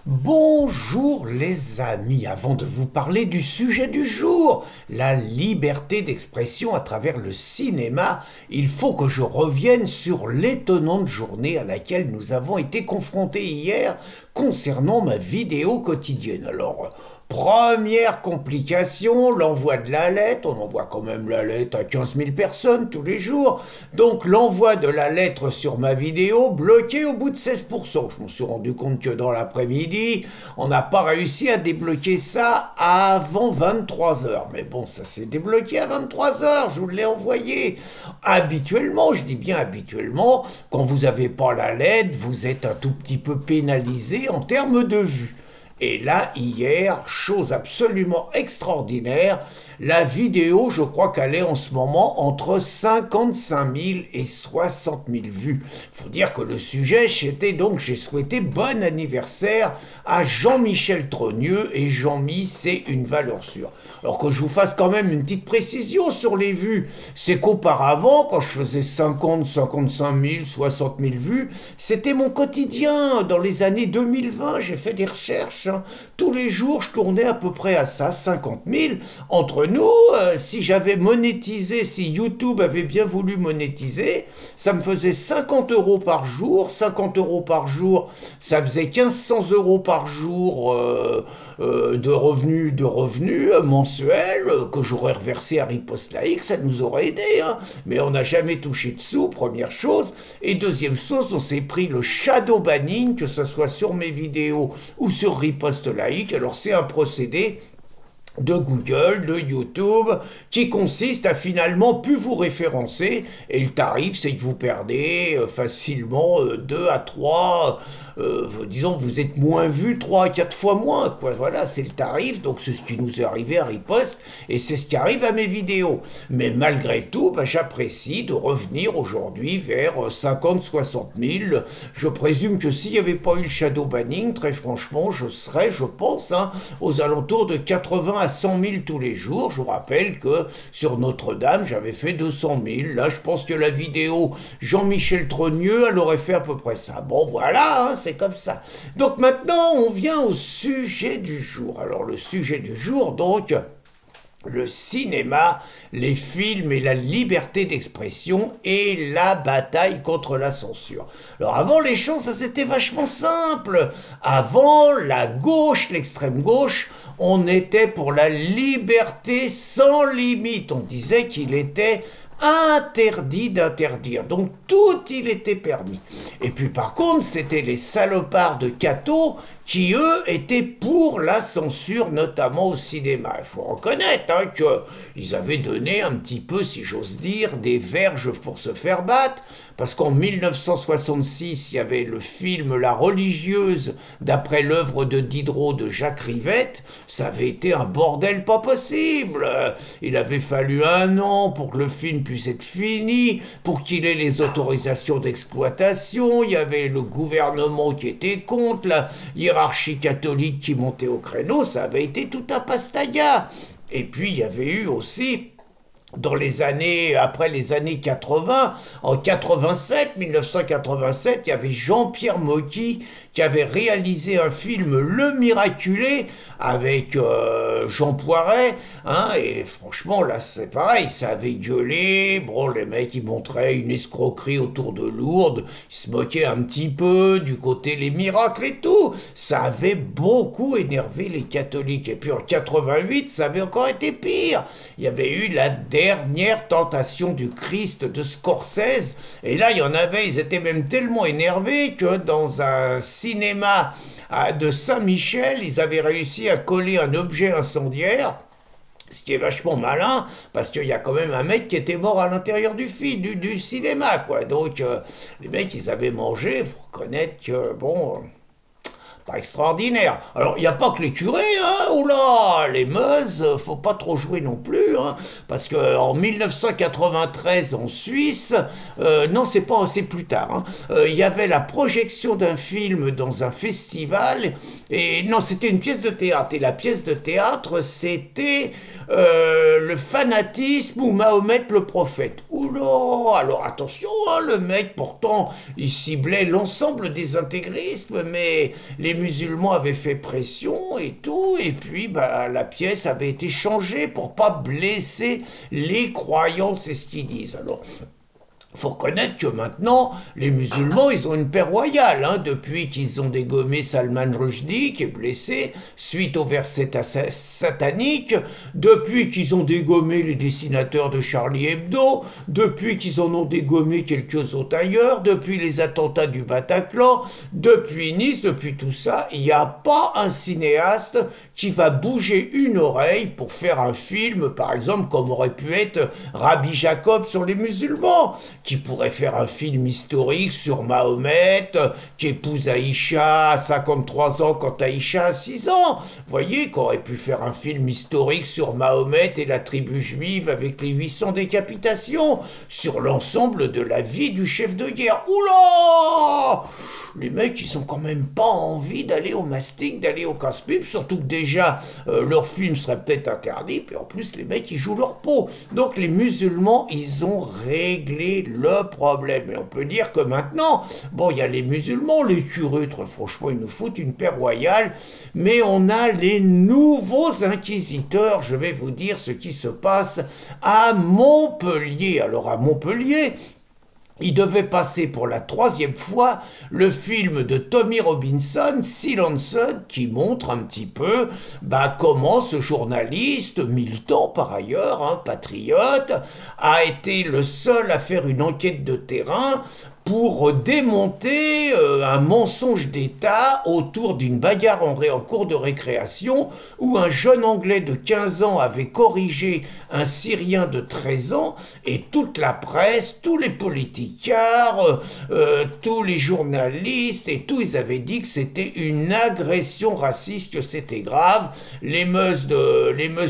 Bonjour les amis, avant de vous parler du sujet du jour, la liberté d'expression à travers le cinéma, il faut que je revienne sur l'étonnante journée à laquelle nous avons été confrontés hier concernant ma vidéo quotidienne. Alors, première complication, l'envoi de la lettre, on envoie quand même la lettre à 15 000 personnes tous les jours, donc l'envoi de la lettre sur ma vidéo bloqué au bout de 16%. Je me suis rendu compte que dans l'après-midi, on n'a pas réussi à débloquer ça avant 23 heures. Mais bon, ça s'est débloqué à 23 heures, je vous l'ai envoyé. Habituellement, je dis bien habituellement, quand vous n'avez pas la lettre, vous êtes un tout petit peu pénalisé en termes de vues. Et là, hier, chose absolument extraordinaire, la vidéo, je crois qu'elle est en ce moment entre 55 000 et 60 000 vues. Faut dire que le sujet, c'était donc, j'ai souhaité bon anniversaire à Jean-Michel Trogneux, et Jean-Mi, c'est une valeur sûre. Alors que je vous fasse quand même une petite précision sur les vues, c'est qu'auparavant, quand je faisais 50, 55 000, 60 000 vues, c'était mon quotidien. Dans les années 2020, j'ai fait des recherches. Tous les jours, je tournais à peu près à ça, 50 000. Entre nous, si j'avais monétisé, si YouTube avait bien voulu monétiser, ça me faisait 50 € par jour. 50 € par jour, ça faisait 1 500 € par jour de revenus mensuels que j'aurais reversé à Riposte Laïque. Ça nous aurait aidé, hein. Mais on n'a jamais touché de sous, première chose. Et deuxième chose, on s'est pris le shadow banning, que ce soit sur mes vidéos ou sur Riposte Laïque. Alors c'est un procédé de Google, de YouTube, qui consiste à finalement plus vous référencer, et le tarif, c'est que vous perdez facilement 2 à 3, disons, vous êtes moins vu 3 à 4 fois moins, quoi. Voilà, c'est le tarif, donc c'est ce qui nous est arrivé à Riposte, et c'est ce qui arrive à mes vidéos. Mais malgré tout, j'apprécie de revenir aujourd'hui vers 50, 60 000. Je présume que s'il n'y avait pas eu le shadow banning, très franchement, je serais, je pense, aux alentours de 80 à 100 000 tous les jours. Je vous rappelle que sur Notre-Dame, j'avais fait 200 000. Là, je pense que la vidéo Jean-Michel Trogneux, elle aurait fait à peu près ça. Bon, voilà, c'est comme ça. Donc maintenant, on vient au sujet du jour. Alors, le sujet du jour, donc, le cinéma, les films et la liberté d'expression et la bataille contre la censure. Alors avant, les choses, ça c'était vachement simple. Avant, la gauche, l'extrême gauche, on était pour la liberté sans limite. On disait qu'il était interdit d'interdire. Donc tout il était permis. Et puis par contre, c'était les salopards de Cato qui, eux, étaient pour la censure, notamment au cinéma. Il faut reconnaître qu'ils avaient donné un petit peu, si j'ose dire, des verges pour se faire battre, parce qu'en 1966, il y avait le film La Religieuse, d'après l'œuvre de Diderot de Jacques Rivette. Ça avait été un bordel pas possible. Il avait fallu 1 an pour que le film puisse être fini, pour qu'il ait les autorisations d'exploitation. Il y avait le gouvernement qui était contre, la hiérarchie catholique qui montait au créneau. Ça avait été tout un pastaga. Et puis il y avait eu aussi, dans les années, après les années 80, en 1987, il y avait Jean-Pierre Mocky qui avait réalisé un film Le Miraculé avec Jean Poiret, et franchement là c'est pareil, ça avait gueulé. Bon, les mecs ils montraient une escroquerie autour de Lourdes, ils se moquaient un petit peu du côté les miracles et tout. Ça avait beaucoup énervé les catholiques. Et puis en 88, ça avait encore été pire. Il y avait eu la dernière tentation du Christ de Scorsese, et là il y en avait, ils étaient même tellement énervés que dans un cinéma de Saint-Michel, ils avaient réussi à coller un objet incendiaire, ce qui est vachement malin, parce qu'il y a quand même un mec qui était mort à l'intérieur du cinéma, quoi. Donc, les mecs, ils avaient mangé, il faut reconnaître que, bon, pas extraordinaire. Alors, il n'y a pas que les curés, oula, les meuzes, faut pas trop jouer non plus, parce qu'en 1993, en Suisse, non, c'est plus tard, il y avait la projection d'un film dans un festival, et non, c'était une pièce de théâtre, et la pièce de théâtre, c'était le fanatisme ou Mahomet le prophète. Oula, alors attention, le mec, pourtant, il ciblait l'ensemble des intégristes, mais les musulmans avaient fait pression et tout, et puis bah, la pièce avait été changée pour pas blesser les croyants, c'est ce qu'ils disent. Alors, faut reconnaître que maintenant, les musulmans, ils ont une paix royale, hein, depuis qu'ils ont dégommé Salman Rushdie, qui est blessé, suite au verset satanique, depuis qu'ils ont dégommé les dessinateurs de Charlie Hebdo, depuis qu'ils en ont dégommé quelques autres ailleurs, depuis les attentats du Bataclan, depuis Nice, depuis tout ça, il n'y a pas un cinéaste qui va bouger une oreille pour faire un film, par exemple, comme aurait pu être Rabbi Jacob sur les musulmans, qui pourrait faire un film historique sur Mahomet, qui épouse Aïcha à 53 ans quand Aïcha a 6 ans. Vous voyez, qu'on aurait pu faire un film historique sur Mahomet et la tribu juive avec les 800 décapitations, sur l'ensemble de la vie du chef de guerre. Oula! Les mecs, ils ont quand même pas envie d'aller au mastic, d'aller au casse-pipe, surtout que déjà, leur film serait peut-être interdit, puis en plus, les mecs, ils jouent leur peau. Donc les musulmans, ils ont réglé le problème. Et on peut dire que maintenant, bon, il y a les musulmans, les curés, très franchement, ils nous foutent une paix royale, mais on a les nouveaux inquisiteurs. Je vais vous dire ce qui se passe à Montpellier. Alors à Montpellier, il devait passer pour la 3e fois le film de Tommy Robinson, Silenced, qui montre un petit peu comment ce journaliste, militant par ailleurs, hein, patriote, a été le seul à faire une enquête de terrain pour démonter un mensonge d'État autour d'une bagarre en cours de récréation où un jeune Anglais de 15 ans avait corrigé un Syrien de 13 ans et toute la presse, tous les politiciens, tous les journalistes et tout, ils avaient dit que c'était une agression raciste, que c'était grave. Les meus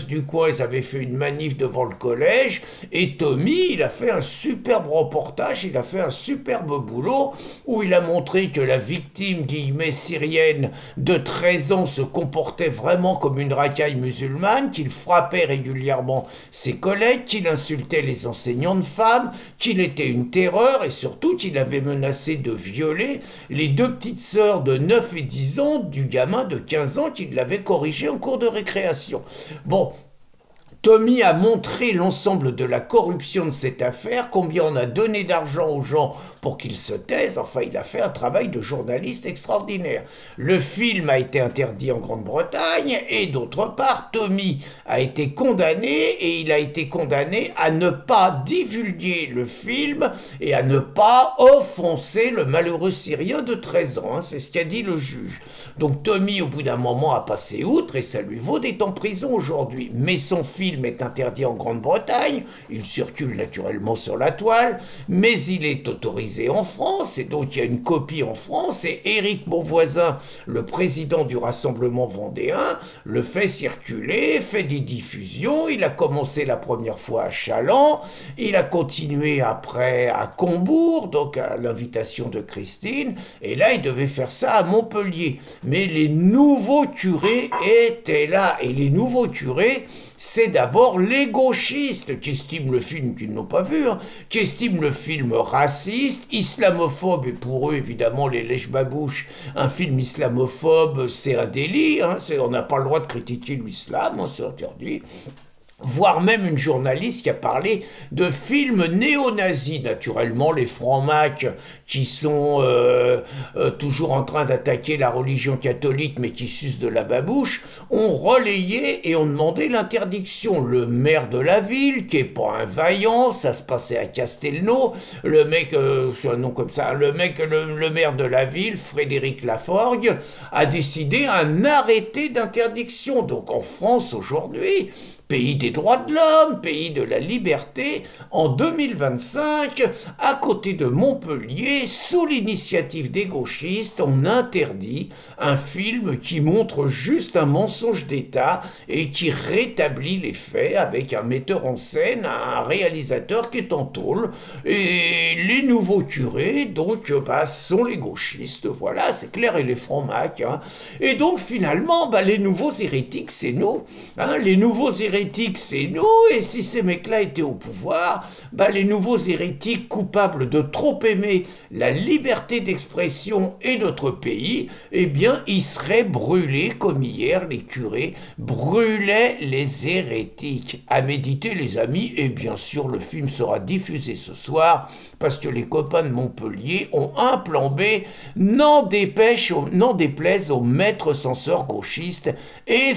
du coin, ils avaient fait une manif devant le collège et Tommy, il a fait un superbe reportage, il a fait un superbe boulot où il a montré que la victime guillemets syrienne de 13 ans se comportait vraiment comme une racaille musulmane, qu'il frappait régulièrement ses collègues, qu'il insultait les enseignantes femmes, qu'il était une terreur et surtout qu'il avait menacé de violer les 2 petites sœurs de 9 et 10 ans du gamin de 15 ans qui l'avait corrigé en cours de récréation. Bon, Tommy a montré l'ensemble de la corruption de cette affaire, combien on a donné d'argent aux gens pour qu'ils se taisent. Enfin, il a fait un travail de journaliste extraordinaire. Le film a été interdit en Grande-Bretagne et d'autre part, Tommy a été condamné et il a été condamné à ne pas divulguer le film et à ne pas offenser le malheureux Syrien de 13 ans. Hein, c'est ce qu'a dit le juge. Donc Tommy, au bout d'un moment, a passé outre et ça lui vaut d'être en prison aujourd'hui. Mais son film est interdit en Grande-Bretagne, il circule naturellement sur la toile, mais il est autorisé en France, et donc il y a une copie en France, et Éric Bonvoisin, le président du Rassemblement vendéen, le fait circuler, fait des diffusions. Il a commencé la première fois à Challans, il a continué après à Combourg, donc à l'invitation de Christine, et là il devait faire ça à Montpellier. Mais les nouveaux curés étaient là, et les nouveaux curés, c'est d'abord les gauchistes qui estiment le film, qu'ils n'ont pas vu, hein, qui estiment le film raciste, islamophobe, et pour eux, évidemment, les lèche-babouches, un film islamophobe, c'est un délit, hein, on n'a pas le droit de critiquer l'islam, hein, c'est interdit. Voire même une journaliste qui a parlé de films néo-nazis. Naturellement, les francs-macs qui sont toujours en train d'attaquer la religion catholique mais qui sucent de la babouche, ont relayé et ont demandé l'interdiction. Le maire de la ville, qui est pas un vaillant, ça se passait à Castelnau, le mec, c'est un nom comme ça, le maire de la ville, Frédéric Laforgue, a décidé un arrêté d'interdiction. Donc en France aujourd'hui, pays des droits de l'homme, pays de la liberté, en 2025, à côté de Montpellier, sous l'initiative des gauchistes, on interdit un film qui montre juste un mensonge d'État et qui rétablit les faits avec un metteur en scène, un réalisateur qui est en tôle. Et les nouveaux curés, donc, sont les gauchistes, voilà, c'est clair, et les francs-macs. Hein. Et donc, finalement, les nouveaux hérétiques, c'est nous. Hein, les nouveaux hérétiques hérétiques, c'est nous, et si ces mecs-là étaient au pouvoir, bah les nouveaux hérétiques coupables de trop aimer la liberté d'expression et notre pays, eh bien, ils seraient brûlés comme hier les curés brûlaient les hérétiques. À méditer, les amis, et bien sûr, le film sera diffusé ce soir, parce que les copains de Montpellier ont un plan B, n'en déplaise aux maîtres censeurs gauchistes et